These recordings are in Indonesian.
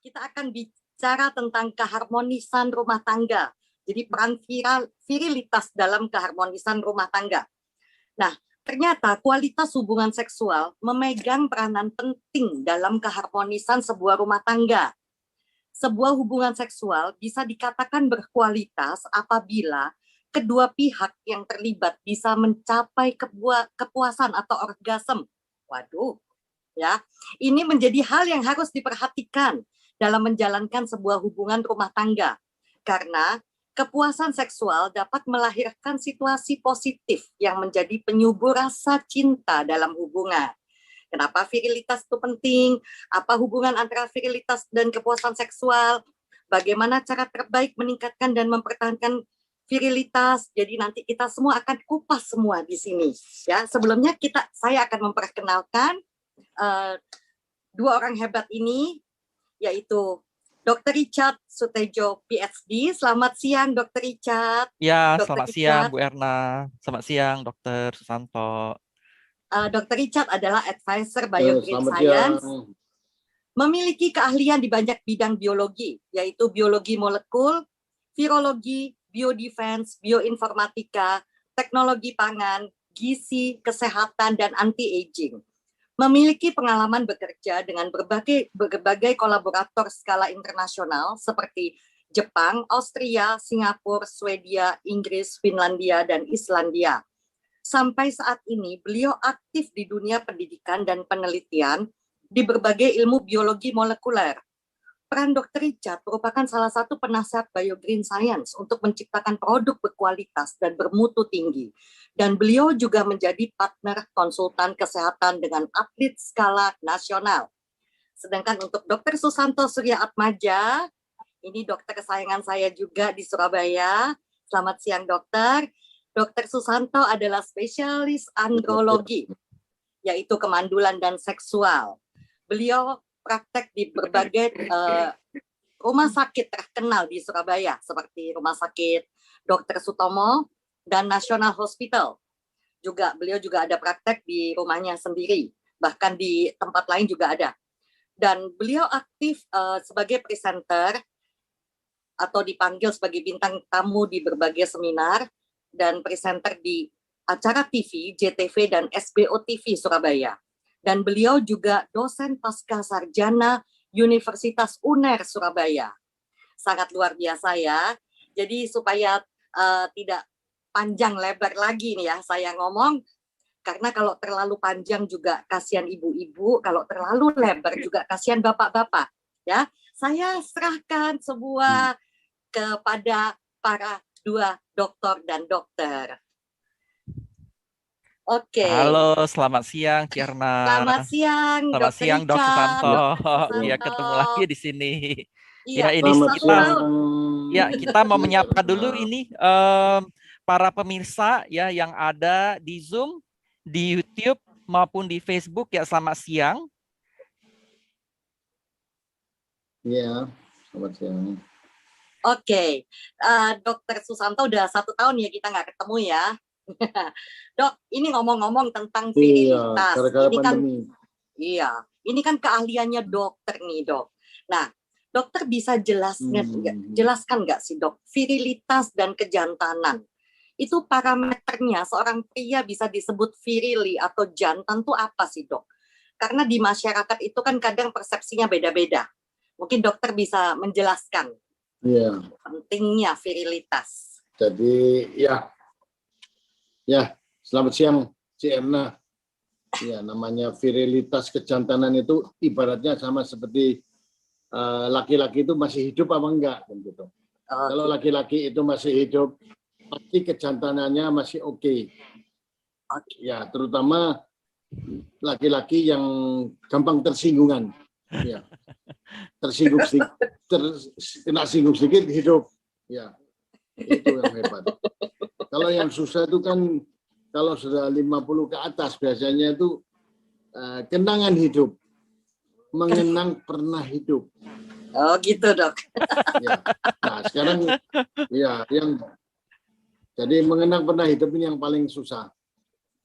kita akan bicara tentang keharmonisan rumah tangga. Jadi peran virilitas dalam keharmonisan rumah tangga. Nah, ternyata kualitas hubungan seksual memegang peranan penting dalam keharmonisan sebuah rumah tangga. Sebuah hubungan seksual bisa dikatakan berkualitas apabila kedua pihak yang terlibat bisa mencapai kepuasan atau orgasme. Waduh, ya. Ini menjadi hal yang harus diperhatikan dalam menjalankan sebuah hubungan rumah tangga. Karena kepuasan seksual dapat melahirkan situasi positif yang menjadi penyubur rasa cinta dalam hubungan. Kenapa virilitas itu penting? Apa hubungan antara virilitas dan kepuasan seksual? Bagaimana cara terbaik meningkatkan dan mempertahankan virilitas? Jadi nanti kita semua akan kupas semua di sini. Ya, sebelumnya saya akan memperkenalkan dua orang hebat ini, yaitu Dr. Richard Sutejo, PhD. Selamat siang, Dr. Richard. Ya, Dr. selamat siang Bu Erna. Selamat siang Dr. Susanto. Dr. Richard adalah advisor Biogreen Science, memiliki keahlian di banyak bidang biologi, yaitu biologi molekul, virologi, biodefense, bioinformatika, teknologi pangan, gizi, kesehatan, dan anti-aging. Memiliki pengalaman bekerja dengan berbagai kolaborator skala internasional seperti Jepang, Austria, Singapura, Swedia, Inggris, Finlandia, dan Islandia. Sampai saat ini, beliau aktif di dunia pendidikan dan penelitian di berbagai ilmu biologi molekuler. Peran Dr. Richard merupakan salah satu penasihat Biogreen Science untuk menciptakan produk berkualitas dan bermutu tinggi. Dan beliau juga menjadi partner konsultan kesehatan dengan atlet skala nasional. Sedangkan untuk Dr. Susanto Surya Atmaja, ini dokter kesayangan saya juga di Surabaya. Selamat siang, dokter. Dr. Susanto adalah spesialis andrologi, yaitu kemandulan dan seksual. Beliau praktek di berbagai rumah sakit terkenal di Surabaya, seperti Rumah Sakit Dr. Sutomo dan National Hospital. Beliau juga ada praktek di rumahnya sendiri, bahkan di tempat lain juga ada. Dan beliau aktif sebagai presenter atau dipanggil sebagai bintang tamu di berbagai seminar dan presenter di acara TV, JTV, dan SBO TV Surabaya. Dan beliau juga dosen pasca sarjana Universitas UNER Surabaya. Sangat luar biasa ya. Jadi supaya tidak panjang lebar lagi nih ya saya ngomong, karena kalau terlalu panjang juga kasihan ibu-ibu, kalau terlalu lebar juga kasihan bapak-bapak. Ya, saya serahkan sebuah kepada para dua dokter dan dokter. Oke. Halo, selamat siang Kierna. Selamat siang, Selamat Dr. siang Dr. Susanto. Ya, Susanto. ketemu lagi di sini. Iya, Ya, ini kita kita mau menyapa dulu ini para pemirsa ya yang ada di Zoom, di YouTube maupun di Facebook ya. Selamat siang. Iya, selamat siang. Oke, Dr. Susanto udah 1 tahun ya kita nggak ketemu ya. Dok, ini ngomong-ngomong tentang virilitas. Ini kan keahliannya dokter nih, Dok. Nah, dokter bisa jelaskan nggak sih, Dok, virilitas dan kejantanan? Itu parameternya seorang pria bisa disebut virili atau jantan tuh apa sih, Dok? Karena di masyarakat itu kan kadang persepsinya beda-beda. Mungkin dokter bisa menjelaskan pentingnya virilitas. Jadi ya, selamat siang, Ci Erna. Ya, namanya virilitas kejantanan itu ibaratnya sama seperti laki-laki itu masih hidup apa enggak, gitu. Kalau laki-laki itu masih hidup, pasti kejantanannya masih oke. Ya, terutama laki-laki yang gampang tersinggungan. Ya, kena singgung sedikit hidup. Ya, itu yang hebat. Kalau yang susah itu kan kalau sudah 50 ke atas biasanya itu kenangan hidup, mengenang pernah hidup. Oh gitu, Dok. Ya. Nah sekarang ya jadi mengenang pernah hidup ini yang paling susah.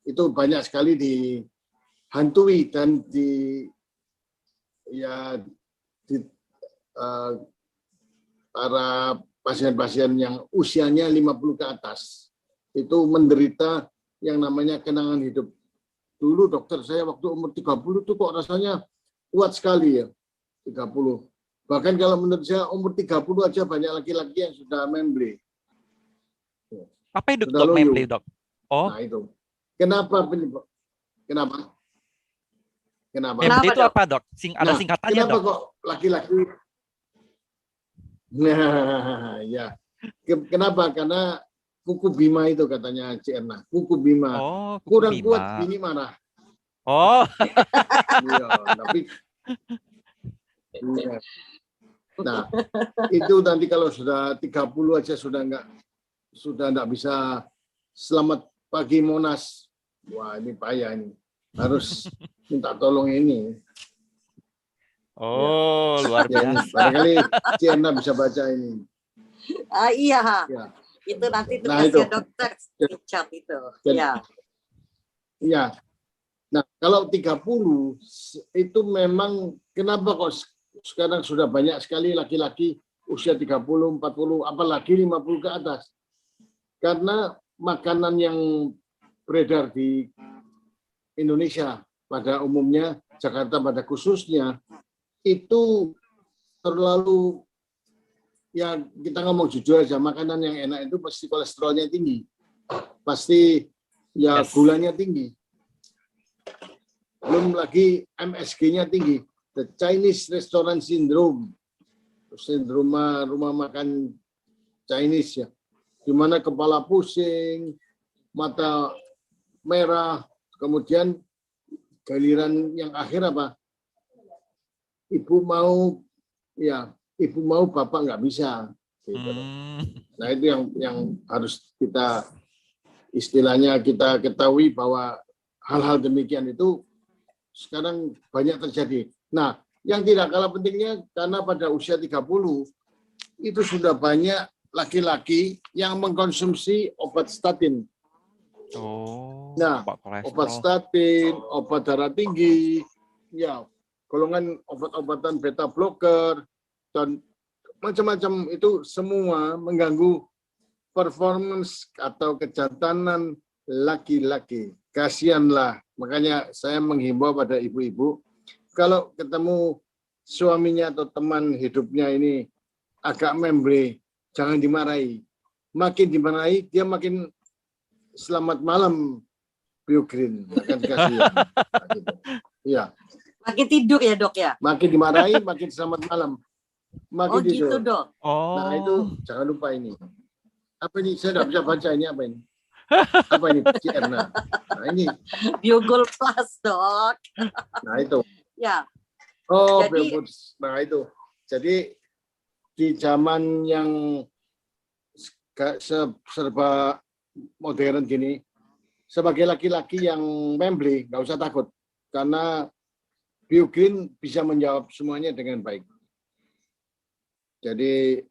Itu banyak sekali dihantui dan para pasien-pasien yang usianya 50 ke atas itu menderita yang namanya kenangan hidup. Dulu dokter saya waktu umur 30 tuh kok rasanya kuat sekali ya, 30. Bahkan kalau menurut saya umur 30 aja banyak laki-laki yang sudah memble. Apa itu dok memble dok? Oh. Nah itu. Kenapa penyebab? Kenapa? Memble itu apa dok? Ada singkatannya kenapa dok? Kok laki-laki? Nah, ya. Kenapa? Karena kuku bima itu katanya Cik Erna. Kuku bima. Oh, kurang bima. kuat, bini marah. Oh. Iya, tapi iya. Nah, itu nanti kalau sudah 30 aja sudah enggak bisa selamat pagi Monas. Wah, ini payah ini. Harus minta tolong ini. Oh, luar biasa. Barangkali Ciana bisa baca ini. Iya. Ya. Itu nanti tugasnya dokter Richard itu. Iya. Iya. Nah, kalau 30 itu memang kenapa kok sekarang sudah banyak sekali laki-laki usia 30, 40, apalagi 50 ke atas. Karena makanan yang beredar di Indonesia pada umumnya, Jakarta pada khususnya, itu terlalu, ya kita ngomong jujur aja, makanan yang enak itu pasti kolesterolnya tinggi. Pasti ya gulanya tinggi. Belum lagi MSG-nya tinggi. The Chinese Restaurant Syndrome. Sindroma rumah makan Chinese ya. Di mana kepala pusing, mata merah, kemudian giliran yang akhir apa? Ibu mau bapak nggak bisa. Gitu. Nah itu yang harus kita istilahnya kita ketahui bahwa hal-hal demikian itu sekarang banyak terjadi. Nah, yang tidak kalah pentingnya karena pada usia 30 itu sudah banyak laki-laki yang mengkonsumsi obat statin. Oh. Nah, obat statin, obat darah tinggi, ya, golongan obat-obatan beta blocker dan macam-macam itu semua mengganggu performance atau kejantanan laki-laki. Kasihanlah. Makanya saya menghimbau pada ibu-ibu, kalau ketemu suaminya atau teman hidupnya ini agak memble, jangan dimarahi. Makin dimarahi, dia makin selamat malam Biogreen. Makin kasihan. Nah, gitu. Ya. Makin tidur ya dok ya? Makin dimarahi, makin selamat malam. Makin tidur. Gitu dok. Nah itu jangan lupa ini. Apa ini? Saya tidak bisa baca ini apa ini? Apa ini? Cierna. Nah ini. Biogol Plus dok. Nah itu. Ya. Oh, jadi, nah itu. Jadi di zaman yang serba modern gini, sebagai laki-laki yang memble nggak usah takut karena Biogreen bisa menjawab semuanya dengan baik. Jadi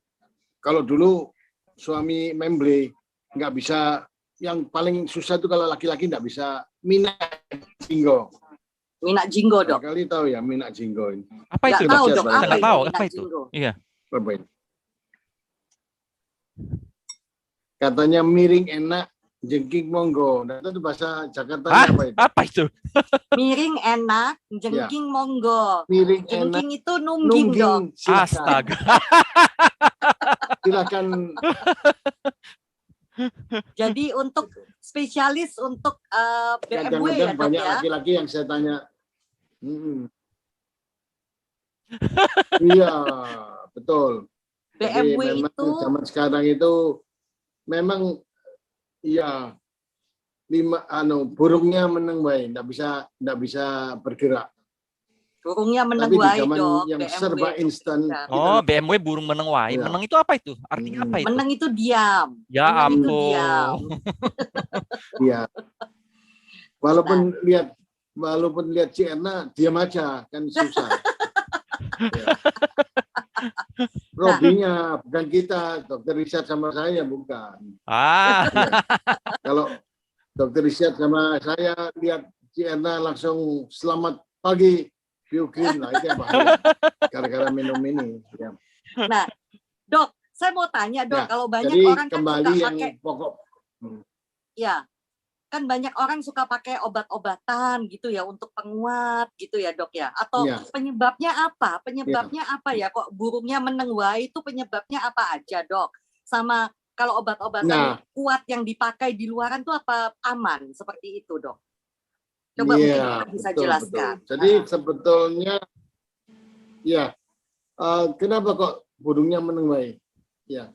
kalau dulu suami memble nggak bisa, yang paling susah itu kalau laki-laki nggak bisa minak jinggo. Minak jinggo dok. Kali tahu ya minak jinggo ini. Apa itu dok? Tahu, dok. Nggak tahu apa itu. Iya. Berbaik. Katanya miring enak, jengking monggo. Nah, itu bahasa Jakarta apa itu? Apa itu? Miring enak, jengking ya. Monggo. Miring jengking enak, itu nungging dong. Astaga. Silakan. Jadi untuk spesialis untuk BMW ya dok banyak ya? Laki-laki yang saya tanya. Iya, betul. BMW jadi memang itu zaman sekarang itu memang iya burungnya meneng wae, enggak bisa bergerak. Burungnya meneng wae. Tapi di zaman dok, yang BMW serba instan. Oh, BMW burung meneng wae. Ya. Meneng itu apa itu? Artinya apa itu? Meneng itu diam. Ya meneng ampun. Iya. Walaupun lihat Cierna diam aja kan susah. Ya. Robinya bukan kita, dokter Richard sama saya bukan. Ya. Kalau dokter Richard sama saya lihat Cierna langsung selamat pagi Biogreen lah, itu yang bahaya gara-gara minum ini. Ya. Nah, Dok, saya mau tanya Dok, kalau banyak jadi orang kan kembali suka yang pakai, pokok. ya, kan banyak orang suka pakai obat-obatan gitu ya untuk penguat gitu ya Dok ya. Atau penyebabnya apa? Penyebabnya apa ya? Kok burungnya menenggak itu penyebabnya apa aja Dok? Sama kalau obat-obatan kuat yang dipakai di luaran tuh apa aman seperti itu Dok? Coba mungkin Dokter bisa jelaskan. Betul. Jadi sebetulnya ya kenapa kok burungnya menenggak? Ya,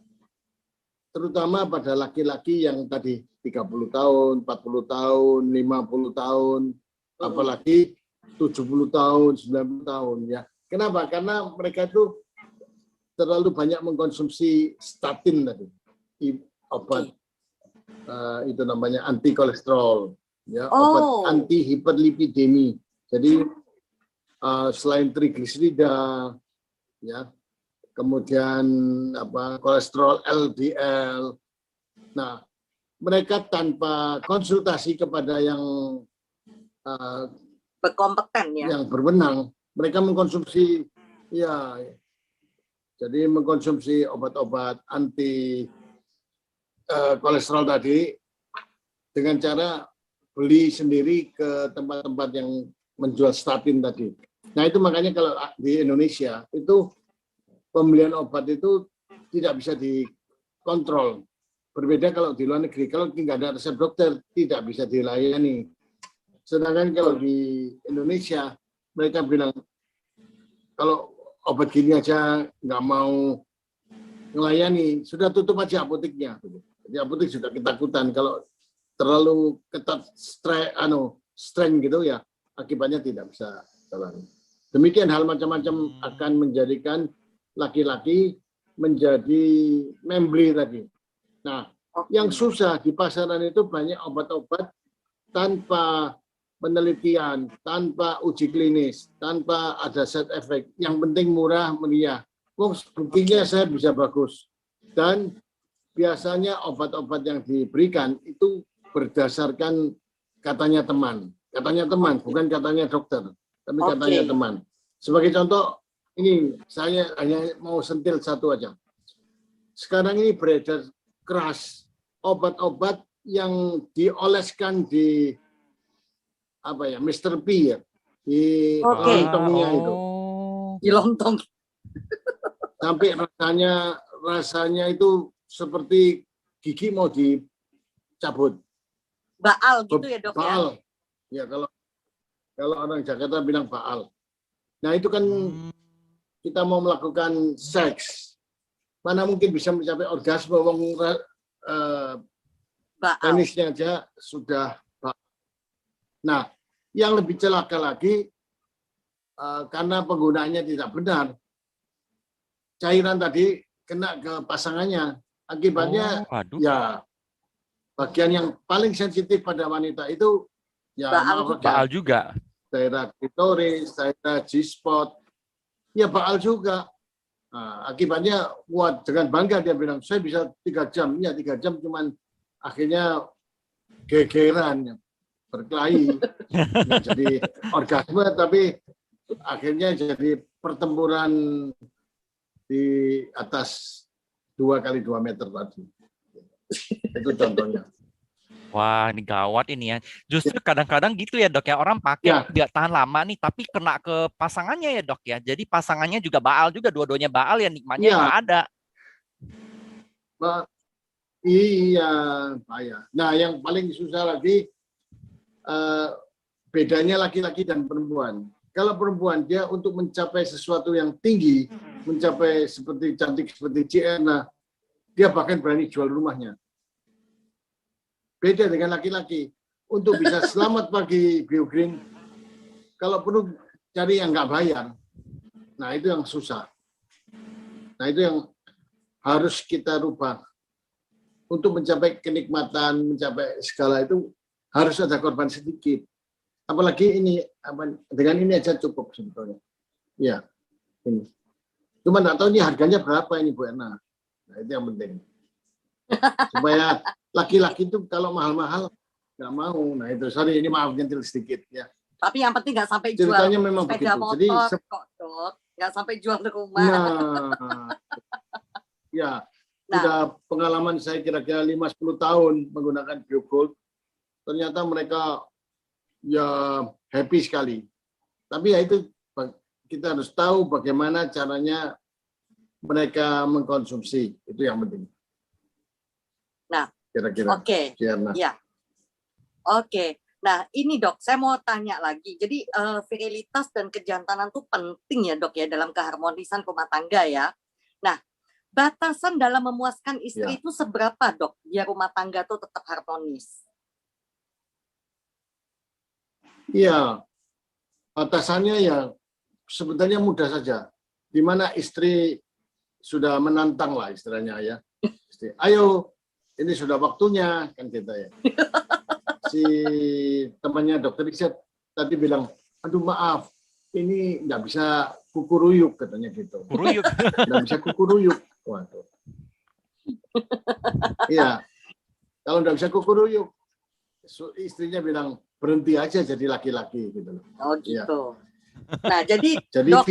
terutama pada laki-laki yang tadi 30 tahun, 40 tahun, 50 tahun, apalagi 70 tahun, 90 tahun ya. Kenapa? Karena mereka itu terlalu banyak mengkonsumsi statin tadi. Obat itu namanya anti kolesterol ya, obat anti hiperlipidemi. Jadi selain trigliserida ya, kemudian kolesterol LDL. Nah, mereka tanpa konsultasi kepada yang berkompeten ya, yang berwenang, mereka mengkonsumsi jadi mengkonsumsi obat-obat anti kolesterol tadi dengan cara beli sendiri ke tempat-tempat yang menjual statin tadi. Nah, itu makanya kalau di Indonesia itu pembelian obat itu tidak bisa dikontrol. Berbeda kalau di luar negeri, kalau tidak ada resep dokter, tidak bisa dilayani. Sedangkan kalau di Indonesia, mereka bilang, kalau obat gini aja nggak mau melayani, sudah tutup aja apoteknya. Jadi apotek sudah ketakutan, kalau terlalu ketat strength gitu ya, akibatnya tidak bisa jalan. Demikian hal macam-macam akan menjadikan laki-laki menjadi membeli tadi. Nah, yang susah di pasaran itu banyak obat-obat tanpa penelitian, tanpa uji klinis, tanpa ada side effect. Yang penting murah, meriah. Buktinya saya bisa bagus. Dan biasanya obat-obat yang diberikan itu berdasarkan katanya teman. Katanya teman, bukan katanya dokter, tapi katanya teman. Sebagai contoh, ini saya hanya mau sentil satu aja. Sekarang ini beredar keras obat-obat yang dioleskan di Mr. P ya, di lontongnya itu. Di lontong. Sampai rasanya itu seperti gigi mau dicabut. Baal gitu ya Dok baal. Ya kalau orang Jakarta bilang baal. Nah itu kan kita mau melakukan seks, mana mungkin bisa mencapai orgasme, penisnya aja sudah. Nah, yang lebih celaka lagi karena penggunaannya tidak benar, cairan tadi kena ke pasangannya, akibatnya ya bagian yang paling sensitif pada wanita itu ya baal juga. Daerah klitoris, daerah G-spot, ya baal juga. Nah, akibatnya dengan bangga dia bilang, saya bisa 3 jam. Ya 3 jam cuman akhirnya gegeran, berkelahi. Jadi orgasme, tapi akhirnya jadi pertempuran di atas 2 kali 2 meter tadi. Itu contohnya. Wah, ini gawat ini ya. Justru kadang-kadang gitu ya Dok ya, orang pakai biar tahan lama nih, tapi kena ke pasangannya ya Dok ya. Jadi pasangannya juga baal juga, dua-duanya baal ya, nikmatnya nggak ada. Iya, bahaya. Nah, yang paling susah lagi bedanya laki-laki dan perempuan. Kalau perempuan dia untuk mencapai sesuatu yang tinggi, mencapai seperti cantik seperti Ciena, dia bahkan berani jual rumahnya. Beda dengan laki-laki. Untuk bisa selamat pagi Biogreen, kalau perlu cari yang nggak bayar. Nah, itu yang susah. Nah, itu yang harus kita rubah. Untuk mencapai kenikmatan, mencapai skala itu harus ada korban sedikit. Apalagi ini, dengan ini aja cukup sebetulnya. Ya, ini. Cuma nggak tahu ini harganya berapa ini Bu Erna. Nah, itu yang penting. Supaya laki-laki itu kalau mahal-mahal nggak mau. Nah itu, sorry ini maaf nyentil sedikit ya. Tapi yang penting nggak sampai ceritanya jual memang sepeda begitu. motor. Jadi kok Dok, nggak sampai jual rumah. Nah, Ya, Nah, sudah pengalaman saya kira-kira 5-10 tahun menggunakan Biogold. Ternyata mereka ya happy sekali. Tapi ya itu kita harus tahu bagaimana caranya mereka mengkonsumsi. Itu yang penting. Nah, kira-kira. Oke. Ya. Oke. Nah, ini Dok, saya mau tanya lagi. Jadi virilitas dan kejantanan itu penting ya Dok ya dalam keharmonisan rumah tangga ya. Nah, batasan dalam memuaskan istri itu seberapa Dok biar rumah tangga itu tetap harmonis? Iya, batasannya ya sebetulnya mudah saja. Di mana istri sudah menantang lah istilahnya ya. Ayo, ini sudah waktunya kan kita ya. Si temannya dokter Richard tadi bilang, aduh maaf, ini nggak bisa kukuruyuk katanya gitu. Kuruyuk. Nggak bisa kukuruyuk. Waduh. Iya, kalau nggak bisa kukuruyuk, istrinya bilang berhenti aja jadi laki-laki gitu. Oh gitu. Ya. Nah jadi Dok,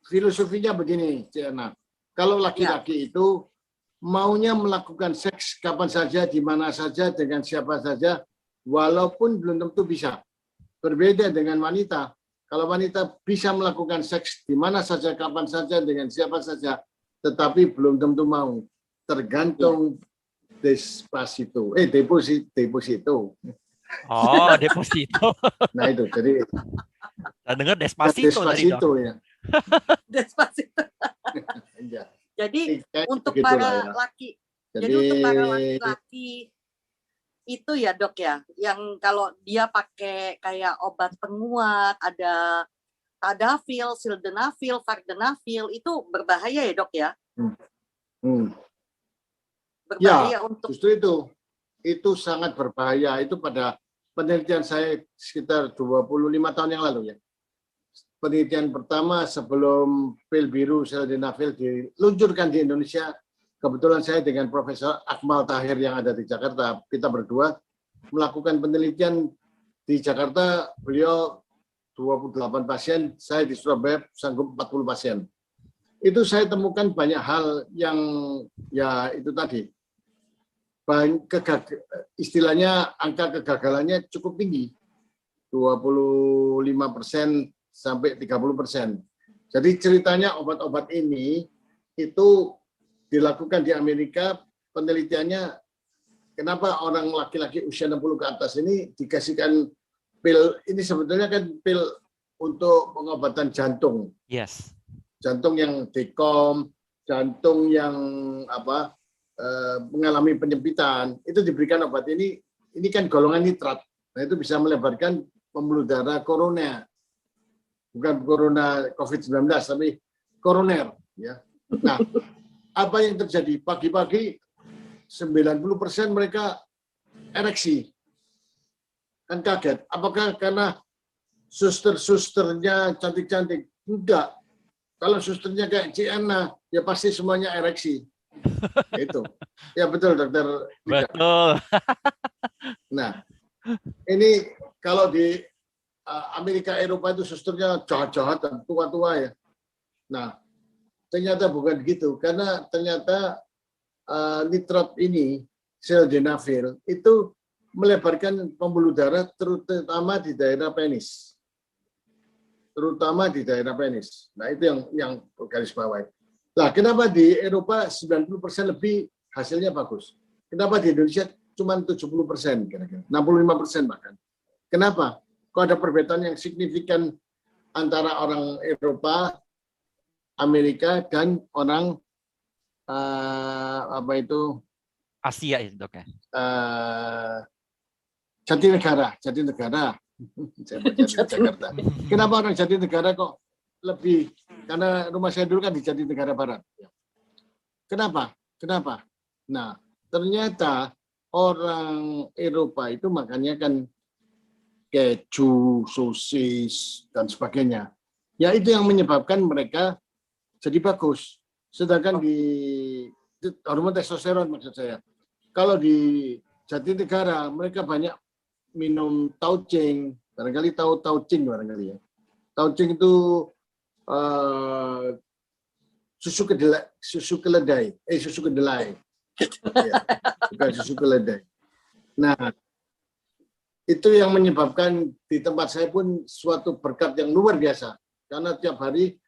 filosofinya begini, Ciana. Kalau laki-laki itu maunya melakukan seks kapan saja, di mana saja, dengan siapa saja, walaupun belum tentu bisa. Berbeda dengan wanita. Kalau wanita bisa melakukan seks di mana saja, kapan saja, dengan siapa saja, tetapi belum tentu mau. Tergantung deposito. Oh, deposito. Nah itu, jadi Saya dengar Despacito ya. Despacito. Ya. Jadi untuk para laki, jadi untuk para laki-laki itu ya Dok ya, yang kalau dia pakai kayak obat penguat, ada tadalafil, sildenafil, vardenafil, itu berbahaya ya Dok ya? Berbahaya ya, untuk justru itu sangat berbahaya. Itu pada penelitian saya sekitar 25 tahun yang lalu ya. Penelitian pertama sebelum pil biru sildenafil diluncurkan di Indonesia, kebetulan saya dengan Profesor Akmal Tahir yang ada di Jakarta, kita berdua melakukan penelitian di Jakarta. Beliau 28 pasien, saya di Surabaya sanggup 40 pasien. Itu saya temukan banyak hal yang ya itu tadi, istilahnya angka kegagalannya cukup tinggi, 25% sampai 30%. Jadi ceritanya obat-obat ini itu dilakukan di Amerika, penelitiannya kenapa orang laki-laki usia 60 ke atas ini dikasihkan pil, ini sebetulnya kan pil untuk pengobatan jantung. Yes. Jantung yang dekom, jantung yang mengalami penyempitan, itu diberikan obat ini kan golongan nitrat. Nah, itu bisa melebarkan pembuluh darah koroner. Bukan corona COVID-19, tapi koroner. Ya. Nah, apa yang terjadi? Pagi-pagi 90% mereka ereksi. Kan kaget. Apakah karena suster-susternya cantik-cantik? Enggak. Kalau susternya kayak Ciana, ya pasti semuanya ereksi. Itu. Ya betul, Dokter. Betul. Nah, ini kalau di Amerika, Eropa itu susternya jahat-jahat dan tua-tua ya. Nah, ternyata bukan gitu, karena ternyata nitrat ini, sildenafil, itu melebarkan pembuluh darah terutama di daerah penis. Terutama di daerah penis. Nah, itu yang garis bawah. Nah, kenapa di Eropa 90% lebih hasilnya bagus? Kenapa di Indonesia cuma 70% kira-kira, 65% bahkan? Kenapa? Kok ada perbedaan yang signifikan antara orang Eropa, Amerika, dan orang Asia itu Dok ya? Jatinegara. Jakarta. Kenapa orang Jatinegara kok lebih? Karena rumah saya dulu kan di Jatinegara Barat. Kenapa? Nah, ternyata orang Eropa itu makannya kan keju, sosis, dan sebagainya. Ya itu yang menyebabkan mereka jadi bagus. Sedangkan di hormon testosteron maksud saya. Kalau di Jatinegara mereka banyak minum taucing, barangkali tahu taucing barangkali ya. Taucing itu susu kedelai, susu kedelai. Ya, bukan susu kedelai. Nah, itu yang menyebabkan di tempat saya pun suatu berkat yang luar biasa. Karena tiap hari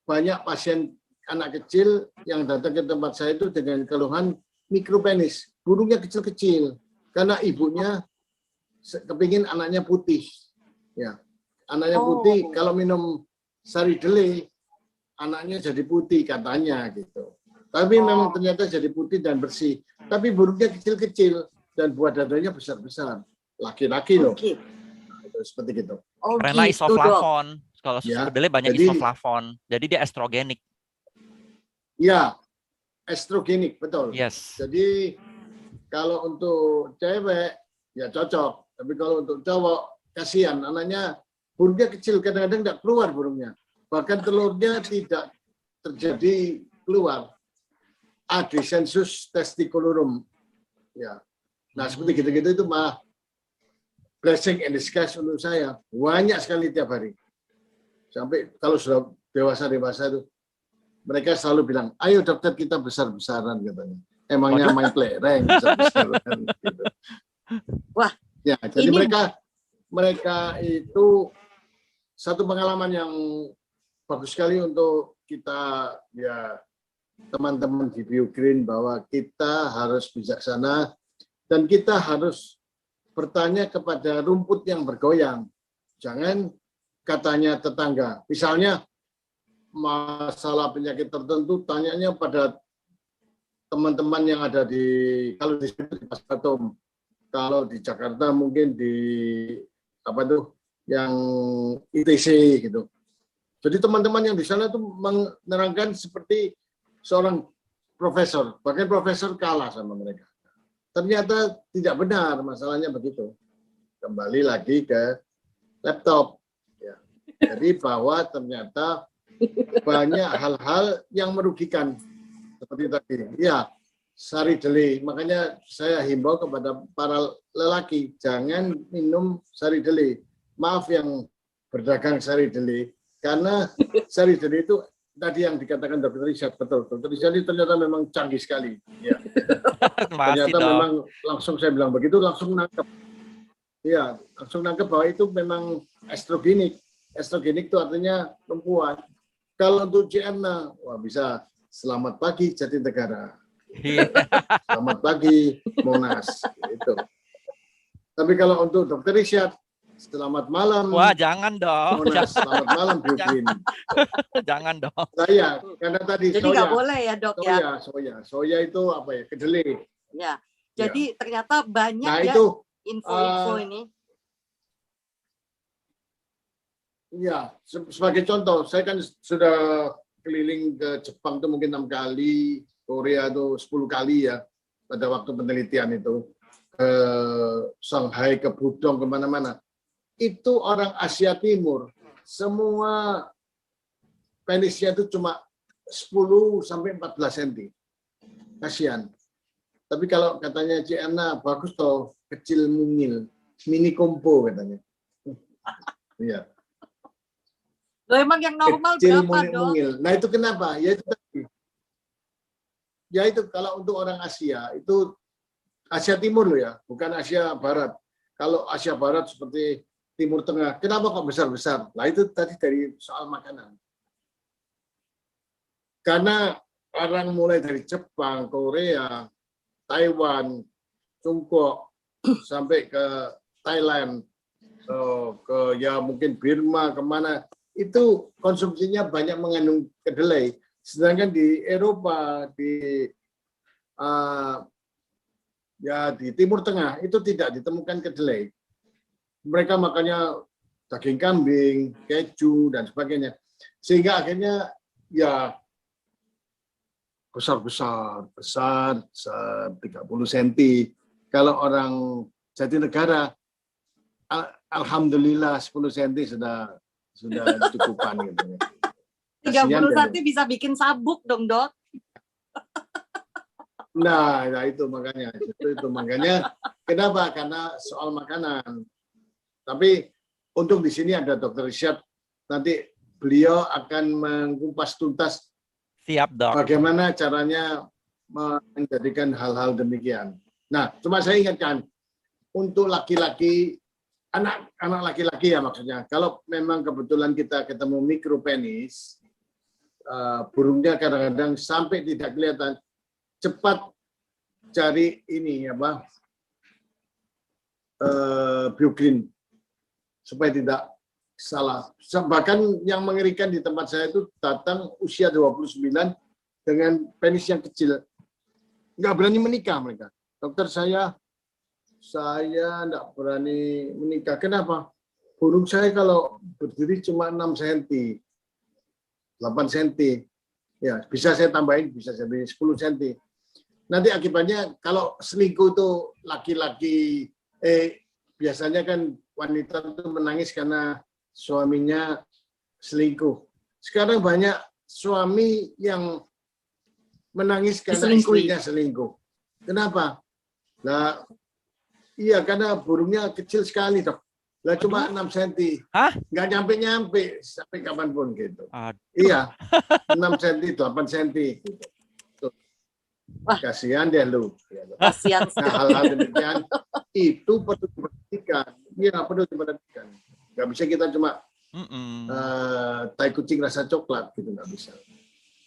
banyak pasien anak kecil yang datang ke tempat saya itu dengan keluhan mikropenis. Burungnya kecil-kecil. Karena ibunya kepingin anaknya putih. Ya, anaknya putih, kalau minum sari deli, anaknya jadi putih katanya gitu. Tapi memang ternyata jadi putih dan bersih. Tapi burungnya kecil-kecil dan buah dadanya besar-besar. Laki-laki loh. Itu seperti gitu. Karena gitu, isoflavon. Kalau susu kedelai banyak jadi, isoflavon. Jadi dia estrogenik. Ya, estrogenik, betul. Yes. Jadi kalau untuk cewek ya cocok. Tapi kalau untuk cowok, kasihan anaknya burungnya kecil, kadang-kadang tidak keluar burungnya. Bahkan telurnya tidak terjadi keluar. Adescensus testicularum. Ya. Nah, seperti gitu-gitu itu mah blessing in disguise untuk saya. Banyak sekali tiap hari. Sampai kalau sudah dewasa-dewasa itu, mereka selalu bilang, ayo dokter kita besar-besaran katanya. Emangnya main kelereng besar-besaran. Gitu. Wah. Ya, jadi mereka itu satu pengalaman yang bagus sekali untuk kita ya teman-teman di BioGreen bahwa kita harus bijaksana dan kita harus bertanya kepada rumput yang bergoyang. Jangan katanya tetangga. Misalnya masalah penyakit tertentu tanyanya pada teman-teman yang ada di kalau di Pasar Atom, kalau di Jakarta mungkin di apa tuh yang ITC gitu. Jadi teman-teman yang di sana tuh menerangkan seperti seorang profesor, bahkan profesor kalah sama mereka. Ternyata tidak benar, masalahnya begitu. Kembali lagi ke laptop. Ya. Jadi bahwa ternyata banyak hal-hal yang merugikan. Seperti tadi, ya sari deli. Makanya saya himbau kepada para lelaki, jangan minum sari deli. Maaf yang berdagang sari deli, karena sari deli itu tadi yang dikatakan Dr. Richard, betul. Dr. Richard ini ternyata memang canggih sekali. Ya. Ternyata memang langsung saya bilang begitu, langsung nangkep. Ya, langsung nangkep bahwa itu memang estrogenik. Estrogenik itu artinya perempuan. Kalau untuk Ciana, wah bisa selamat pagi Jatinegara. Selamat pagi Monas. Itu. Tapi kalau untuk Dr. Richard, selamat malam. Wah, jangan dong. Monas, selamat malam BioGreen. Jangan dong. Saya, karena tadi jadi nggak boleh ya dok ya. Soya itu apa ya? Kedelai. Ya, jadi ternyata banyak nah, ya itu, info-info ini. Ya, sebagai contoh, saya kan sudah keliling ke Jepang itu mungkin 6 kali, Korea itu 10 kali ya, pada waktu penelitian itu, ke Shanghai, ke Pudong, kemana-mana. Itu orang Asia Timur, semua penisnya itu cuma 10-14 cm. Kasihan. Tapi kalau katanya Ciana, bagus toh, kecil mungil, mini kompo katanya. Iya. Loh, emang yang normal kecil berapa dong? Nah itu kenapa? Ya itu tadi. Ya itu kalau untuk orang Asia, itu Asia Timur loh ya, bukan Asia Barat. Kalau Asia Barat seperti Timur Tengah, kenapa kok besar-besar? Nah itu tadi dari soal makanan. Karena orang mulai dari Jepang, Korea, Taiwan, Tiongkok, sampai ke Thailand, ke ya mungkin Burma, kemana, itu konsumsinya banyak mengandung kedelai. Sedangkan di Eropa, di Timur Tengah itu tidak ditemukan kedelai. Mereka makannya daging kambing, keju dan sebagainya. Sehingga akhirnya ya besar 30 cm. Kalau orang Jatinegara, alhamdulillah 10 cm sudah cukupan gitu. 30 cm bisa bikin sabuk dong, Dok. Nah, itu makanya. Itu makanya. Kenapa? Karena soal makanan. Tapi untuk di sini ada Dr. Richard. Nanti beliau akan mengupas tuntas Siap, Dok. Bagaimana caranya menjadikan hal-hal demikian. Nah, cuma saya ingatkan untuk laki-laki, anak laki-laki ya maksudnya. Kalau memang kebetulan kita ketemu mikropenis, burungnya kadang-kadang sampai tidak kelihatan, cepat cari ini apa biogreen supaya tidak salah. Bahkan yang mengerikan di tempat saya itu datang usia 29 dengan penis yang kecil, nggak berani menikah mereka. Dokter, saya nggak berani menikah. Kenapa? Burung saya kalau berdiri cuma 6 cm, 8 cm. Ya, bisa saya tambahin, bisa jadi 10 cm. Nanti akibatnya kalau selingkuh itu laki-laki, biasanya kan wanita itu menangis karena suaminya selingkuh. Sekarang banyak suami yang menangis karena istrinya selingkuh. Kenapa? Nah, iya karena burungnya kecil sekali, Dok. Lah cuma 6 cm. Hah? Nggak nyampe sampai kapanpun gitu. Aduh. Iya, 6 cm, 8 cm. Gitu. Kasihan deh lu. Kasihan. Nah, hal-hal demikian itu perlu diperhatikan. Iya, perlu diperhatikan. Nggak bisa kita cuma tai kucing rasa coklat gitu, nggak bisa.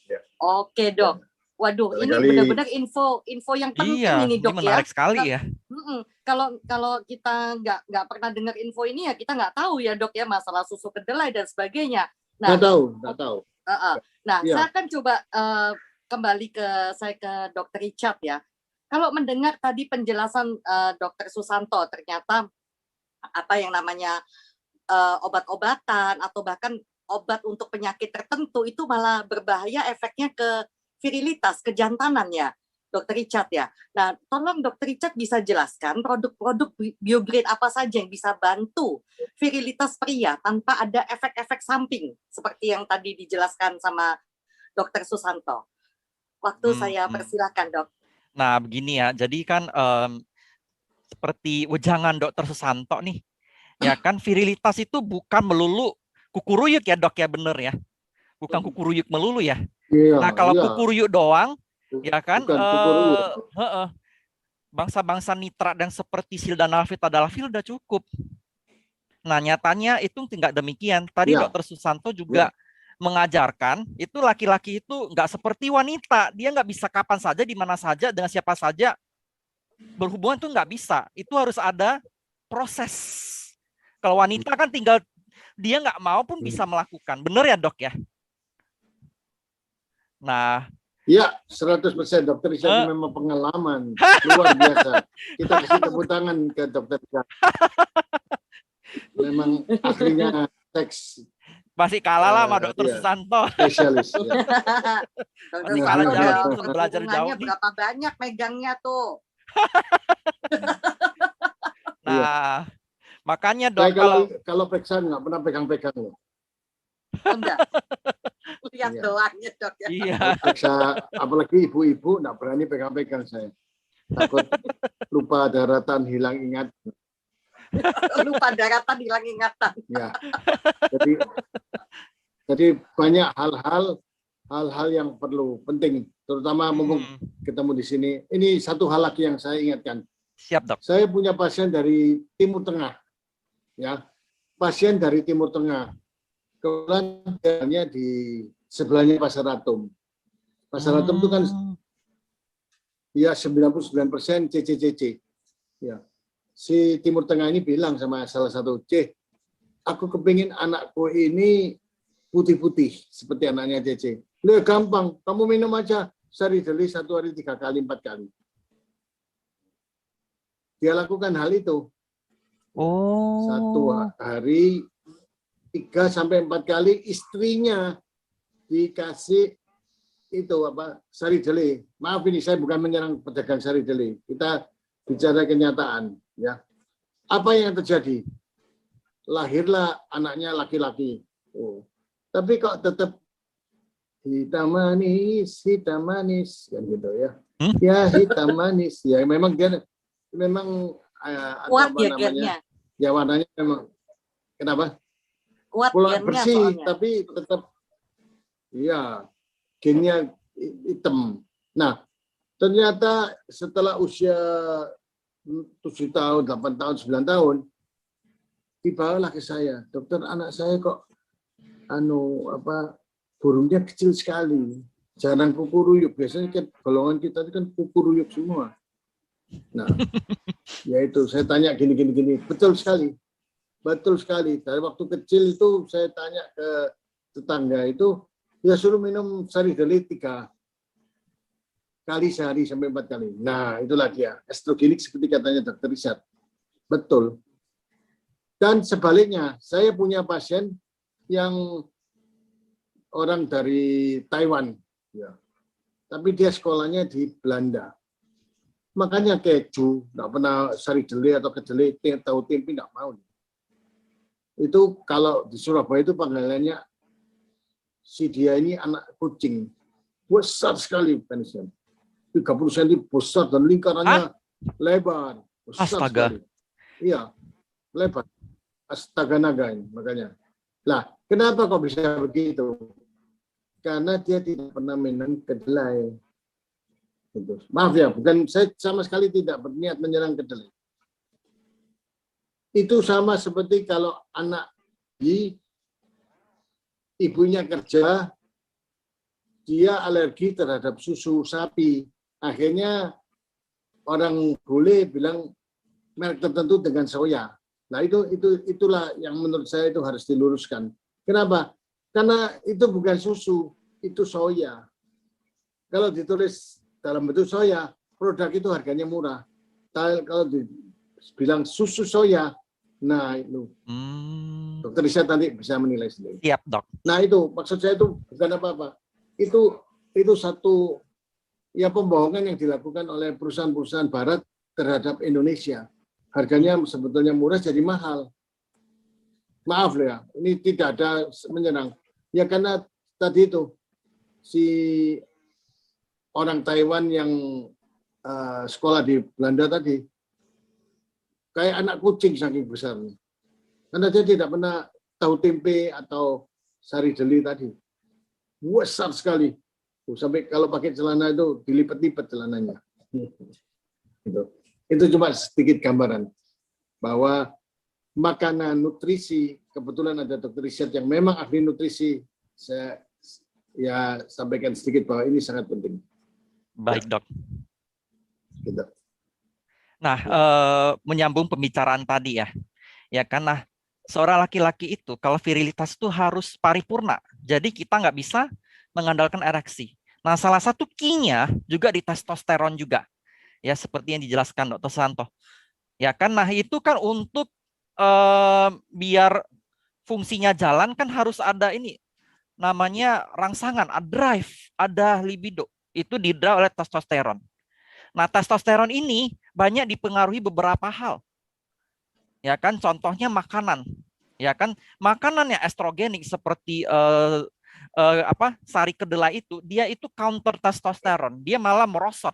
Ya. Oke, Dok. Waduh, ini benar-benar info yang penting ini, Dok, menarik sekali ya. Kalau kita nggak pernah dengar info ini ya kita nggak tahu ya, Dok, ya, masalah susu kedelai dan sebagainya. Nah, nggak tahu. Nah, ya. Saya akan coba kembali ke Dr. Richard ya. Kalau mendengar tadi penjelasan Dr. Susanto, ternyata apa yang namanya obat-obatan atau bahkan obat untuk penyakit tertentu itu malah berbahaya efeknya ke virilitas, kejantanan ya, Dr. Richard ya. Nah, tolong Dr. Richard bisa jelaskan produk-produk biograde apa saja yang bisa bantu virilitas pria tanpa ada efek-efek samping seperti yang tadi dijelaskan sama Dr. Susanto. Waktu saya persilakan, Dok. Nah, begini ya. Jadi kan seperti wejangan Dr. Susanto nih, ya kan virilitas itu bukan melulu kukuruyuk ya, Dok, ya, bener ya. Bukan kukuruyuk melulu ya. Nah, kalau kukuruyuk doang, ya kan, bangsa-bangsa nitrat dan seperti sildenafil, tadalafil udah cukup. Nah, nyatanya itu tidak demikian. Tadi Dr. Susanto juga mengajarkan, itu laki-laki itu nggak seperti wanita. Dia nggak bisa kapan saja, di mana saja, dengan siapa saja berhubungan itu nggak bisa. Itu harus ada proses. Kalau wanita kan tinggal dia nggak mau pun bisa melakukan. Bener ya, Dok, ya? Nah, ya 100% Dokter Richard memang pengalaman luar biasa. Kita kasih tepuk tangan ke Dokter Richard. Memang ahlinya seks. Masih kalah lah sama Dokter Susanto. Spesialis. Ya. Masih kalah jauh untuk belajar jauh. Berapa banyak megangnya tuh? Nah, makanya Dok, kalau periksa nggak pernah pegang-pegang loh. Enggak. Lihat doang ya, Dok, ya. Iya. Periksa, apalagi ibu-ibu nggak berani pegang-pegang saya. Takut lupa daratan, hilang ingat. Lupa daratan, hilang ingatan. Ya. Jadi banyak hal-hal yang perlu penting, terutama mumpung ketemu di sini. Ini satu hal lagi yang saya ingatkan. Siap, Dok. Saya punya pasien dari Timur Tengah, ya, pasien dari Timur Tengah. Kebetulan di sebelahnya Pasar Atom. Pasar Atom itu kan ya 99% CCCC. Ya. Si Timur Tengah ini bilang sama salah satu, aku kepingin anakku ini putih-putih seperti anaknya CC. Loh, gampang, kamu minum aja sari deli 1 hari 3 kali 4 kali. Dia lakukan hal itu. 1 hari 3 sampai 4 kali istrinya dikasih itu apa sari deli. Maaf ini saya bukan menyerang pedagang sari deli. Kita bicara kenyataan, ya. Apa yang terjadi? Lahirlah anaknya laki-laki. Tapi kok tetap hitam manis kan gitu ya. Ya hitam manis. Ya memang dia kuat ya gennya. Ya warnanya memang. Kenapa? Kuat pulang gennya bersih soalnya. Tapi tetap iya gennya hitam. Nah, ternyata setelah usia 7 tahun, 8 tahun, 9 tahun, dibawalah ke saya, dokter, anak saya kok burungnya kecil sekali, jarang kukuruyuk. Biasanya kan golongan kita itu kan kukuruyuk semua. Nah, yaitu saya tanya gini. Betul sekali. Dari waktu kecil itu saya tanya ke tetangga itu, ya suruh minum sari deli 3 kali sehari sampai 4 kali. Nah, itulah dia. Estrogenik seperti katanya Dr. Richard. Betul. Dan sebaliknya, saya punya pasien yang orang dari Taiwan, ya. Tapi dia sekolahnya di Belanda. Makanya keju, nggak pernah sari deli atau kedelai, tahu tempe nggak mau. Itu kalau di Surabaya itu panggilannya si dia ini anak kucing, besar sekali penisnya, 30 cm besar dan lingkarannya lebar, besar Astaga. sekali. Iya, lebar. Astaga naga ini, makanya. Lah, kenapa kok bisa begitu? Karena dia tidak pernah minum kedelai. Gitu. Maaf ya, bukan, saya sama sekali tidak berniat menyerang kedelai. Itu sama seperti kalau anak ibunya kerja, dia alergi terhadap susu sapi. Akhirnya orang bule bilang merek tertentu dengan soya. Nah, itulah yang menurut saya itu harus diluruskan. Kenapa? Karena itu bukan susu, itu soya. Kalau ditulis dalam bentuk soya, produk itu harganya murah. Kalau dibilang susu soya, nah itu. Dokter Richard nanti bisa menilai sendiri. Siap, Dok. Nah, itu maksud saya itu bukan apa-apa. Itu satu ya pembohongan yang dilakukan oleh perusahaan-perusahaan barat terhadap Indonesia. Harganya sebetulnya murah jadi mahal. Maaf ya, ini tidak ada menyerang. Ya karena tadi itu si orang Taiwan yang sekolah di Belanda tadi kayak anak kucing saking besarnya. Karena dia tidak pernah tahu tempe atau sari deli tadi. Besar sekali. Sampai kalau pakai celana itu dilipat-lipat celananya. Itu cuma sedikit gambaran bahwa makanan nutrisi, kebetulan ada Dr. Richard yang memang ahli nutrisi, saya ya sampaikan sedikit bahwa ini sangat penting. Baik, Dok. Gitu. Nah, menyambung pembicaraan tadi ya. Ya karena seorang laki-laki itu kalau virilitas itu harus paripurna. Jadi kita nggak bisa mengandalkan ereksi. Nah, salah satu key-nya juga di testosteron juga. Ya, seperti yang dijelaskan Dr. Santo. Ya kan, nah itu kan untuk biar fungsinya jalan kan harus ada ini namanya rangsangan, ada drive, ada libido. Itu didrive oleh testosteron. Nah, testosteron ini banyak dipengaruhi beberapa hal. Ya kan, contohnya makanan. Ya kan, makanan yang estrogenik seperti sari kedelai itu, dia itu counter testosteron, dia malah merosot.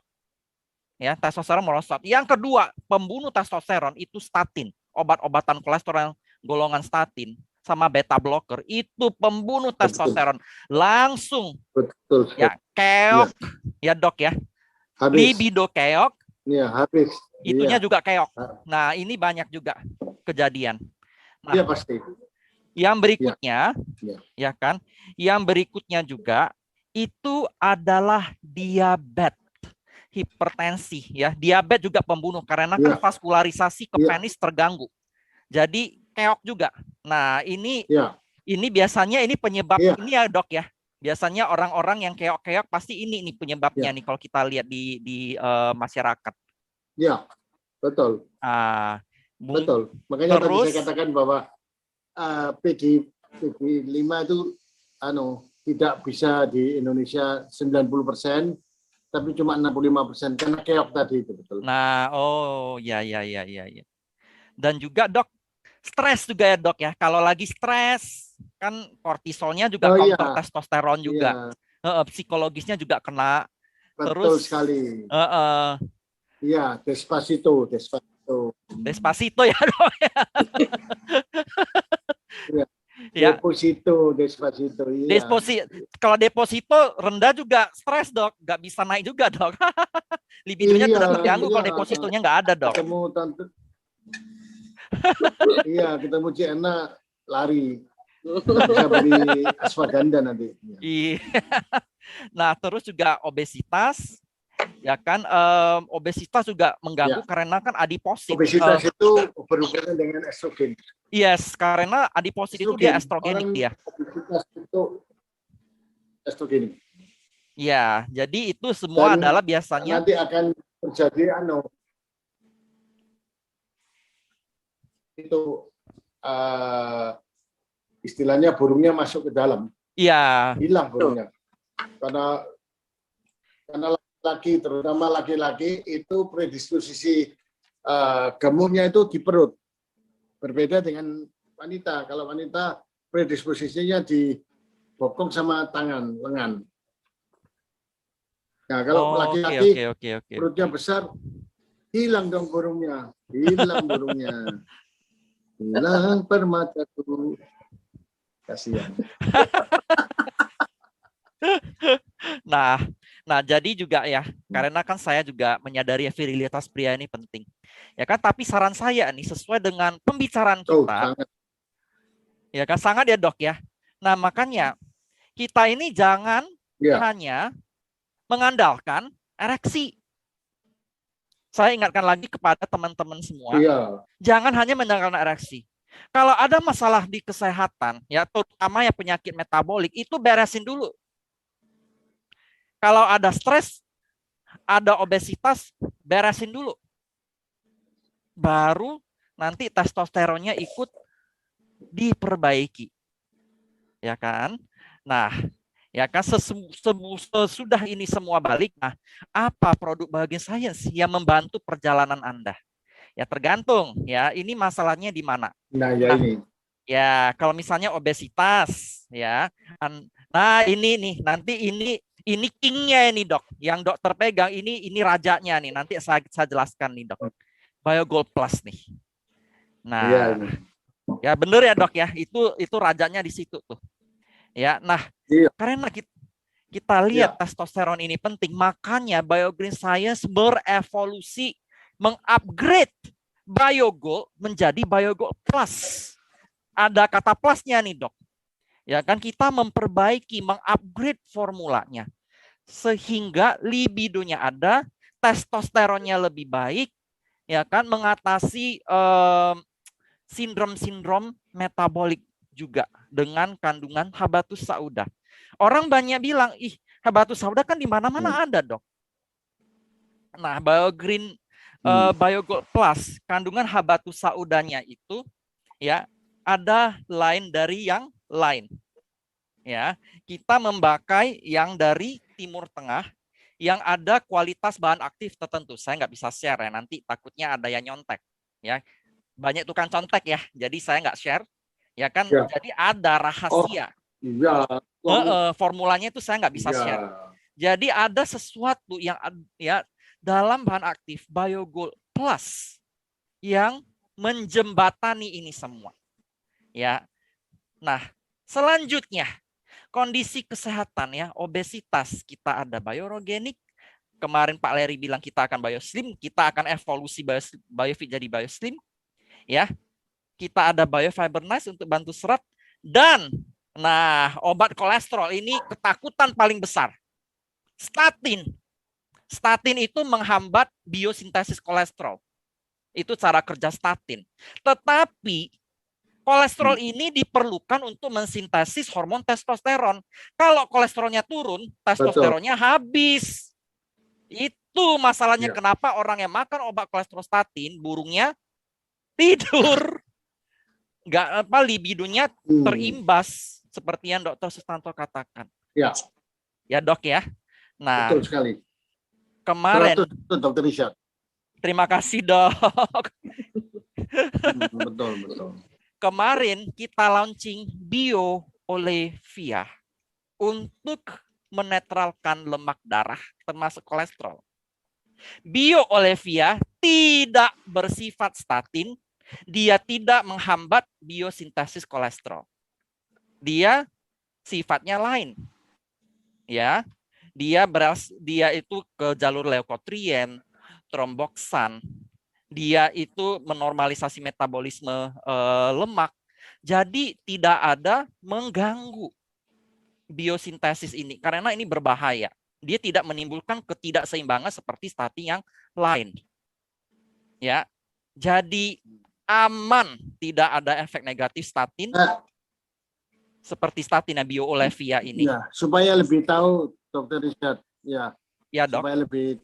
Ya, testosteron merosot. Yang kedua, pembunuh testosteron itu statin, obat-obatan kolesterol golongan statin sama beta blocker itu pembunuh testosteron langsung. Betul. Ya, keok, ya Dok ya. Habis. Libido keok. Ya, habis. Itunya juga keok. Nah, ini banyak juga kejadian. Nah, ya pasti. Yang berikutnya, ya kan? Yang berikutnya juga itu adalah diabetes. Hipertensi ya, diabetes juga pembunuh karena kan vaskularisasi ke penis terganggu. Jadi keok juga. Nah, ini biasanya ini penyebab ini ya, Dok ya. Biasanya orang-orang yang keok-keok pasti ini penyebabnya nih kalau kita lihat di masyarakat. Ya, betul. Betul. Makanya tadi saya katakan bahwa PD5 itu tidak bisa di Indonesia 90%. Tapi cuma 65% karena keok tadi itu betul. Nah, ya. Dan juga Dok, stres juga ya Dok ya. Kalau lagi stres kan kortisolnya juga counter testosteron juga. Psikologisnya juga kena. Betul sekali. Iya, Despacito ya Dok. Ya. Deposito. Iya. Kalau deposito rendah juga stres, Dok. Nggak bisa naik juga, Dok. Libidonya tidak terganggu kalau depositonya nggak ada, Dok. Ketemu tante. Iya, ketemu Ciena lari. Bisa beli ashwagandha nanti. Iya. Nah, terus juga obesitas. Ya kan, obesitas juga mengganggu karena kan adiposit. Obesitas itu berhubungan dengan estrogen. Yes, karena adiposit itu dia estrogenik dia. Obesitas itu estrogenik. Ya, jadi itu semua adalah biasanya nanti akan terjadi itu istilahnya burungnya masuk ke dalam. Iya. Hilang burungnya. Karena laki-laki, terutama laki-laki itu predisposisi gemuknya itu di perut. Berbeda dengan wanita. Kalau wanita predisposisinya di bokong sama tangan, lengan. Nah, kalau laki-laki perutnya besar, hilang dong burungnya. Hilang burungnya. Hilang permataku. Kasihan. Nah, jadi juga ya, karena kan saya juga menyadari virilitas pria ini penting. Ya kan, tapi saran saya nih sesuai dengan pembicaraan kita. Ya kan, sangat ya, Dok ya. Nah, makanya kita ini jangan hanya mengandalkan ereksi. Saya ingatkan lagi kepada teman-teman semua, jangan hanya mengandalkan ereksi. Kalau ada masalah di kesehatan, ya terutama ya penyakit metabolik, itu beresin dulu. Kalau ada stres, ada obesitas, beresin dulu. Baru nanti testosteronnya ikut diperbaiki. Ya kan? Nah, ya kan sesudah ini semua balik, nah apa produk Biogain Science yang membantu perjalanan Anda? Ya tergantung ya, ini masalahnya di mana. Ini. Ya, kalau misalnya obesitas ya. Nah, ini nih, nanti ini king-nya ini, Dok. Yang dokter pegang ini rajanya nih. Nanti saya jelaskan nih, Dok. BioGold Plus nih. Nah, ya bener ya, Dok ya. Itu rajanya di situ tuh. Ya, nah, karena kita lihat testosteron ini penting, makanya Biogain Science berevolusi mengupgrade BioGold menjadi BioGold Plus. Ada kata plusnya nih, Dok. Ya kan, kita memperbaiki, mengupgrade formulanya sehingga libidonya ada, testosteronnya lebih baik, ya kan, mengatasi sindrom-sindrom metabolik juga dengan kandungan habatus sauda. Orang banyak bilang, ih, habatus sauda kan di mana-mana ada, Dok. Nah, BioGold Plus, kandungan habatus saudanya itu ya ada lain dari yang lain. Ya, kita memakai yang dari Timur Tengah yang ada kualitas bahan aktif tertentu. Saya nggak bisa share ya, nanti takutnya ada yang nyontek. Ya, banyak tukang contek ya, jadi saya nggak share. Ya kan, jadi ada rahasia. Formulanya itu saya nggak bisa share. Jadi ada sesuatu yang ya dalam bahan aktif BioGold Plus yang menjembatani ini semua. Ya. Nah, selanjutnya kondisi kesehatan ya, obesitas kita ada biorogenik. Kemarin Pak Leri bilang kita akan bioslim, kita akan evolusi biofit jadi bioslim. Ya. Kita ada biofibernise untuk bantu serat dan nah, obat kolesterol ini ketakutan paling besar. Statin. Statin itu menghambat biosintesis kolesterol. Itu cara kerja statin. Tetapi kolesterol ini diperlukan untuk mensintesis hormon testosteron. Kalau kolesterolnya turun, testosteronnya habis. Itu masalahnya kenapa orang yang makan obat kolesterol statin, burungnya tidur. Nggak apa, libidonya terimbas seperti yang Dr. Sustanto katakan. Ya, Dok ya. Nah, betul sekali. Kemarin, Dr. Richard. Terima kasih, Dok. Betul. Kemarin kita launching Bio Olivia untuk menetralkan lemak darah termasuk kolesterol. Bio Olivia tidak bersifat statin, dia tidak menghambat biosintesis kolesterol. dia sifatnya lain. Ya. Dia itu ke jalur leukotrien, tromboksan. Dia itu menormalisasi metabolisme lemak. Jadi tidak ada mengganggu biosintesis ini karena ini berbahaya. Dia tidak menimbulkan ketidakseimbangan seperti statin yang lain. Ya. Jadi aman, tidak ada efek negatif statin seperti statin BioOlivia ini. Ya, supaya lebih tahu Dr. Richard, ya, Dok. supaya lebih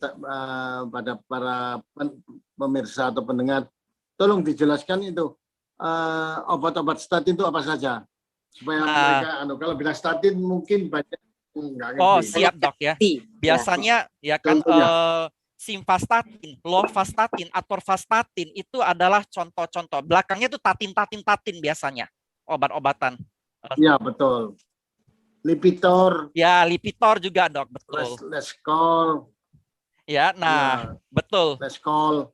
pada para pemirsa atau pendengar, tolong dijelaskan itu obat-obat statin itu apa saja, supaya mereka, kalau bilang statin mungkin banyak nggak ngerti. Oh, siap Dok ya. Biasanya ya kan simvastatin, lovastatin, atorvastatin itu adalah contoh-contoh. Belakangnya itu tatin biasanya obat-obatan. Ya betul. Lipitor. Ya, Lipitor juga Dok, betul. Leskol. Ya, nah, ya. Betul. Leskol.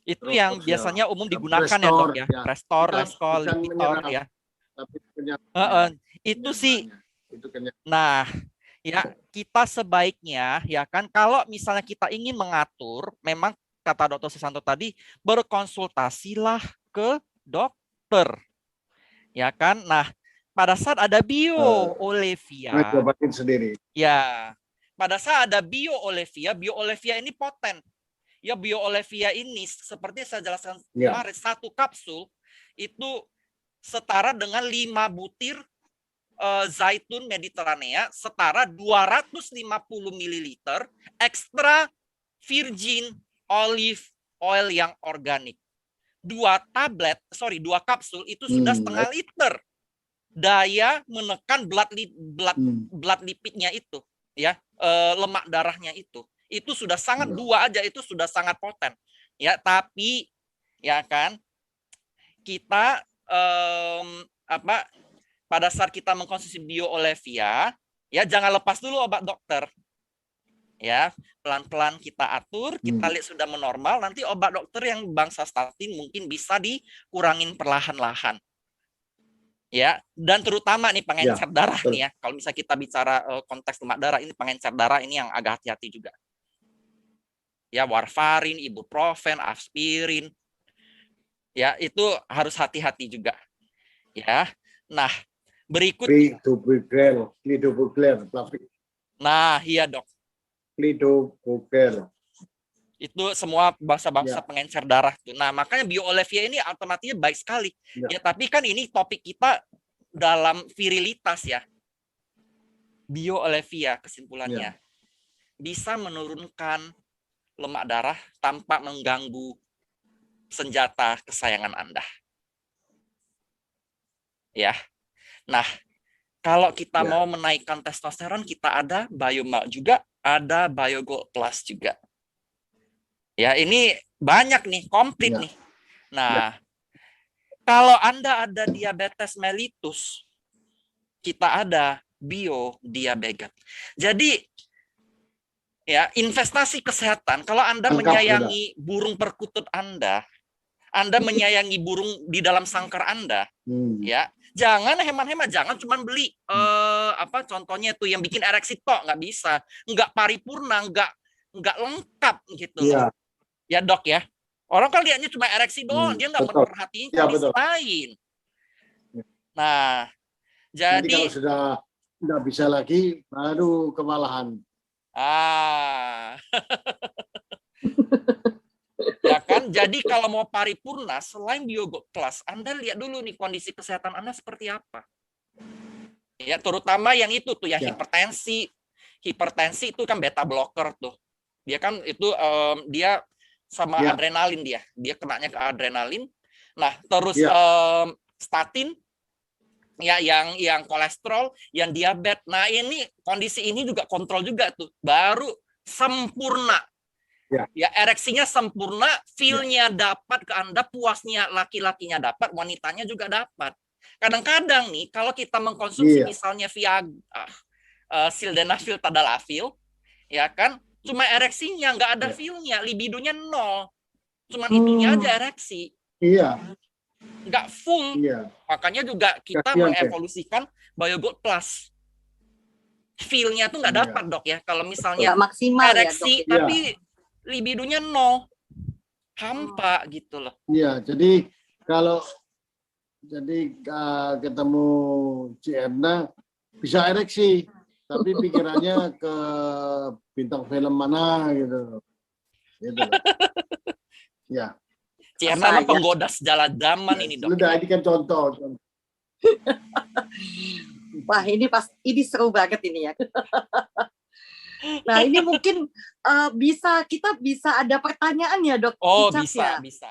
Itu yang biasanya umum digunakan ya Dok ya. Prestor, Leskol, Lipitor ya. Tapi itu sih. Nah, ya kita sebaiknya ya kan kalau misalnya kita ingin mengatur, memang kata Dr. Susanto tadi, berkonsultasilah ke dokter. Ya kan? Nah, pada saat ada BioOlivia, sendiri. Ya. Pada saat ada BioOlivia ini poten. Ya, BioOlivia ini seperti saya jelaskan kemarin, satu kapsul itu setara dengan 5 butir zaitun Mediterranea, setara 250 ml extra virgin olive oil yang organik. 2 kapsul itu sudah setengah liter. Daya menekan blood lipidnya itu, ya, lemak darahnya itu sudah sangat, 2 aja itu sudah sangat poten. Ya, tapi ya kan kita pada saat kita mengkonsumsi BioOlivia, ya jangan lepas dulu obat dokter. Ya, pelan-pelan kita atur, kita lihat sudah menormal, nanti obat dokter yang bangsa statin mungkin bisa dikurangin perlahan-lahan. Ya, dan terutama nih pengencer darah nih ya. Kalau misalnya kita bicara konteks lemak darah, ini pengencer darah ini yang agak hati-hati juga. Ya, warfarin, ibuprofen, aspirin. Ya, itu harus hati-hati juga. Ya. Nah, berikutnya. Lidobugler. Nah, iya Dok. Lidobugler. Itu semua bangsa-bangsa pengencer darah tuh. Nah, makanya BioOlivia ini alternatifnya baik sekali. Ya, tapi kan ini topik kita dalam virilitas ya. BioOlivia kesimpulannya bisa menurunkan lemak darah tanpa mengganggu senjata kesayangan Anda. Ya. Nah, kalau kita mau menaikkan testosteron, kita ada Biomal juga, ada BioGold Plus juga. Ya, ini banyak nih, komplit nih. Nah, kalau Anda ada diabetes mellitus, kita ada BioDiabetes. Jadi, ya, investasi kesehatan, kalau Anda menyayangi burung perkutut Anda menyayangi burung di dalam sangkar Anda, ya, jangan hemat-hemat, jangan cuma beli contohnya tuh yang bikin ereksi tok, nggak bisa, nggak paripurna, nggak lengkap gitu. Ya Dok ya, orang kan lihatnya cuma ereksi doang, dia nggak memperhatiin kondisi lain. Nah, jadi kalau sudah nggak bisa lagi, baru kewalahan. Ya kan, jadi kalau mau paripurna selain BioGold Plus, Anda lihat dulu nih kondisi kesehatan Anda seperti apa. Ya, terutama yang itu tuh ya, hipertensi itu kan beta blocker tuh. Dia kan itu dia sama adrenalin, dia kenanya ke adrenalin. Nah, terus statin ya, yang kolesterol, yang diabetes. Nah, ini kondisi ini juga kontrol juga tuh, baru sempurna. Ya, ereksinya sempurna, feel-nya dapat ke Anda, puasnya laki-lakinya dapat, wanitanya juga dapat. Kadang-kadang nih, kalau kita mengkonsumsi misalnya Viagra, sildenafil, tadalafil, ya kan, cuma ereksinya, nggak ada feel-nya, libidonya 0. Cuma itunya aja ereksi. Iya. nggak full. Iya. Makanya juga kita Kasian, mengevolusikan BioGold Plus. Feel-nya tuh nggak dapat dok ya. Kalau misalnya Nggak maksimal ereksi, ya dok. tapi libidonya 0. Hampa gitu loh. Iya, jadi kalau ketemu Ciemna bisa ereksi, tapi pikirannya ke bintang film mana gitu. Gitu. Ya. Ciemna penggoda segala zaman ini dok. Sudah, ini kan contoh. Wah, ini seru banget ini ya. Nah, ini mungkin kita bisa ada pertanyaan ya dok. Oh, Icat, bisa.